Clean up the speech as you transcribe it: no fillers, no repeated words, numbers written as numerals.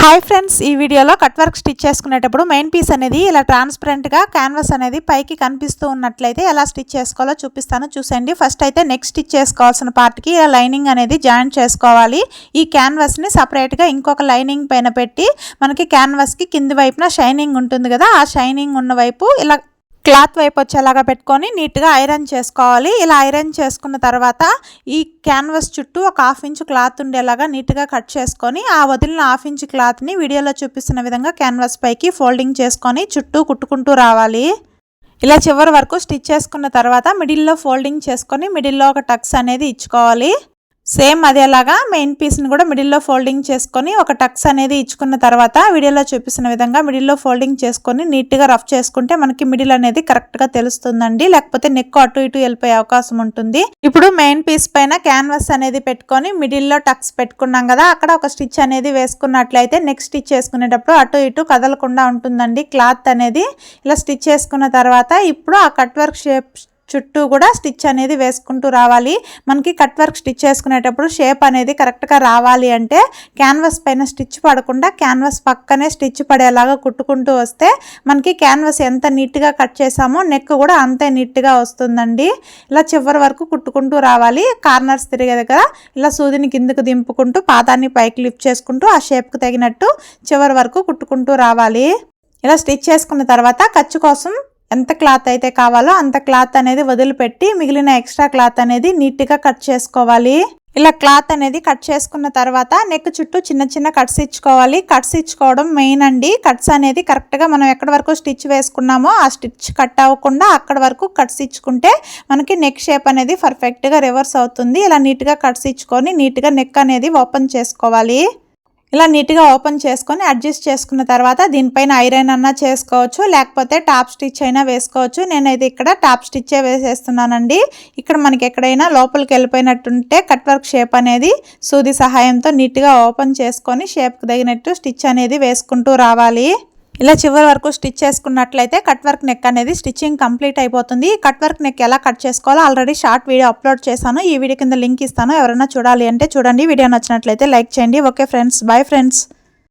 Hi friends, ఈ వీడియోలో cut work stitch చేసుకునేటప్పుడు మెయిన్ పీస్ అనేది ఇలా ట్రాన్స్పరెంట్గా క్యాన్వాస్ అనేది పైకి కనిపిస్తూ ఉన్నట్లయితే ఎలా స్టిచ్ చేసుకోవాలో చూపిస్తాను, చూసండి. ఫస్ట్ అయితే నెక్ స్టిచ్ చేసుకోవాల్సిన పార్ట్కి ఇలా లైనింగ్ అనేది జాయింట్ చేసుకోవాలి. ఈ క్యాన్వాస్ని సపరేట్గా ఇంకొక లైనింగ్ పైన పెట్టి మనకి క్యాన్వాస్కి కింది వైపున షైనింగ్ ఉంటుంది కదా, ఆ షైనింగ్ ఉన్న వైపు ఇలా క్లాత్ వైపు వచ్చేలాగా పెట్టుకొని నీట్గా ఐరన్ చేసుకోవాలి. ఇలా ఐరన్ చేసుకున్న తర్వాత ఈ క్యాన్వాస్ చుట్టూ ఒక 1/2 ఇంచ్ క్లాత్ ఉండేలాగా నీట్గా కట్ చేసుకొని ఆ వదిలిన 1/2 ఇంచ్ క్లాత్ని వీడియోలో చూపిస్తున్న విధంగా క్యాన్వాస్ పైకి ఫోల్డింగ్ చేసుకొని చుట్టూ కుట్టుకుంటూ రావాలి. ఇలా చివరి వరకు స్టిచ్ చేసుకున్న తర్వాత మిడిల్లో ఫోల్డింగ్ చేసుకొని మిడిల్లో ఒక టక్స్ అనేది ఇచ్చుకోవాలి. సేమ్ అదేలాగా మెయిన్ పీస్ని కూడా మిడిల్లో ఫోల్డింగ్ చేసుకొని ఒక టక్స్ అనేది ఇచ్చుకున్న తర్వాత వీడియోలో చూపిస్తున్న విధంగా మిడిల్లో ఫోల్డింగ్ చేసుకొని నీట్గా రఫ్ చేసుకుంటే మనకి మిడిల్ అనేది కరెక్ట్గా తెలుస్తుందండి, లేకపోతే నెక్ అటు ఇటు వెళ్ళిపోయే అవకాశం ఉంటుంది. ఇప్పుడు మెయిన్ పీస్ పైన క్యాన్వాస్ అనేది పెట్టుకొని మిడిల్లో టక్స్ పెట్టుకున్నాం కదా, అక్కడ ఒక స్టిచ్ అనేది వేసుకున్నట్లయితే నెక్ స్టిచ్ చేసుకునేటప్పుడు అటు ఇటు కదలకుండా ఉంటుందండి క్లాత్ అనేది. ఇలా స్టిచ్ చేసుకున్న తర్వాత ఇప్పుడు ఆ కట్ వర్క్ షేప్ చుట్టూ కూడా స్టిచ్ అనేది వేసుకుంటూ రావాలి. మనకి కట్ వర్క్ స్టిచ్ చేసుకునేటప్పుడు షేప్ అనేది కరెక్ట్గా రావాలి అంటే క్యాన్వాస్ పైన స్టిచ్ పడకుండా క్యాన్వాస్ పక్కనే స్టిచ్ పడేలాగా కుట్టుకుంటూ వస్తే మనకి క్యాన్వాస్ ఎంత నీట్గా కట్ చేసామో నెక్ కూడా అంతే నీట్గా వస్తుందండి. ఇలా చివరి వరకు కుట్టుకుంటూ రావాలి. కార్నర్స్ తిరిగే దగ్గర ఇలా సూదిని కిందకు దింపుకుంటూ పాదాన్ని పైకి లిఫ్ట్ చేసుకుంటూ ఆ షేప్కి తగినట్టు చివరి వరకు కుట్టుకుంటూ రావాలి. ఇలా స్టిచ్ చేసుకున్న తర్వాత ఖర్చు కోసం ఎంత క్లాత్ అయితే కావాలో అంత క్లాత్ అనేది వదిలిపెట్టి మిగిలిన ఎక్స్ట్రా క్లాత్ అనేది నీట్గా కట్ చేసుకోవాలి. ఇలా క్లాత్ అనేది కట్ చేసుకున్న తర్వాత నెక్ చుట్టూ చిన్న చిన్న కట్స్ ఇచ్చుకోవాలి. కట్స్ ఇచ్చుకోవడం మెయిన్ అండి. కట్స్ అనేది కరెక్ట్గా మనం ఎక్కడి వరకు స్టిచ్ వేసుకున్నామో ఆ స్టిచ్ కట్ అవ్వకుండా అక్కడ వరకు కట్స్ ఇచ్చుకుంటే మనకి నెక్ షేప్ అనేది పర్ఫెక్ట్గా రివర్స్ అవుతుంది. ఇలా నీట్గా కట్స్ ఇచ్చుకొని నీట్గా నెక్ అనేది ఓపెన్ చేసుకోవాలి. ఇలా నీట్గా ఓపెన్ చేసుకొని అడ్జస్ట్ చేసుకున్న తర్వాత దీనిపైన ఐరన్ అన్నా చేసుకోవచ్చు, లేకపోతే టాప్ స్టిచ్ అయినా వేసుకోవచ్చు. నేనైతే ఇక్కడ టాప్ స్టిచ్చే వేసేస్తున్నానండి. ఇక్కడ మనకి ఎక్కడైనా లోపలికి వెళ్ళిపోయినట్టుంటే కట్ వర్క్ షేప్ అనేది సూది సహాయంతో నీట్గా ఓపెన్ చేసుకొని షేప్కి తగినట్టు స్టిచ్ అనేది వేసుకుంటూ రావాలి. ఇలా చివరి వరకు స్టిచ్ చేసుకున్నట్లయితే కట్ వర్క్ నెక్ అనేది స్టిచ్చింగ్ కంప్లీట్ అయిపోతుంది. కట్ వర్క్ నెక్ ఎలా కట్ చేసుకోవాలో ఆల్రెడీ షార్ట్ వీడియో అప్లోడ్ చేశాను. ఈ వీడియో కింద లింక్ ఇస్తాను, ఎవరైనా చూడాలి అంటే చూడండి. వీడియో నచ్చినట్లయితే లైక్ చేయండి. Okay friends, bye friends.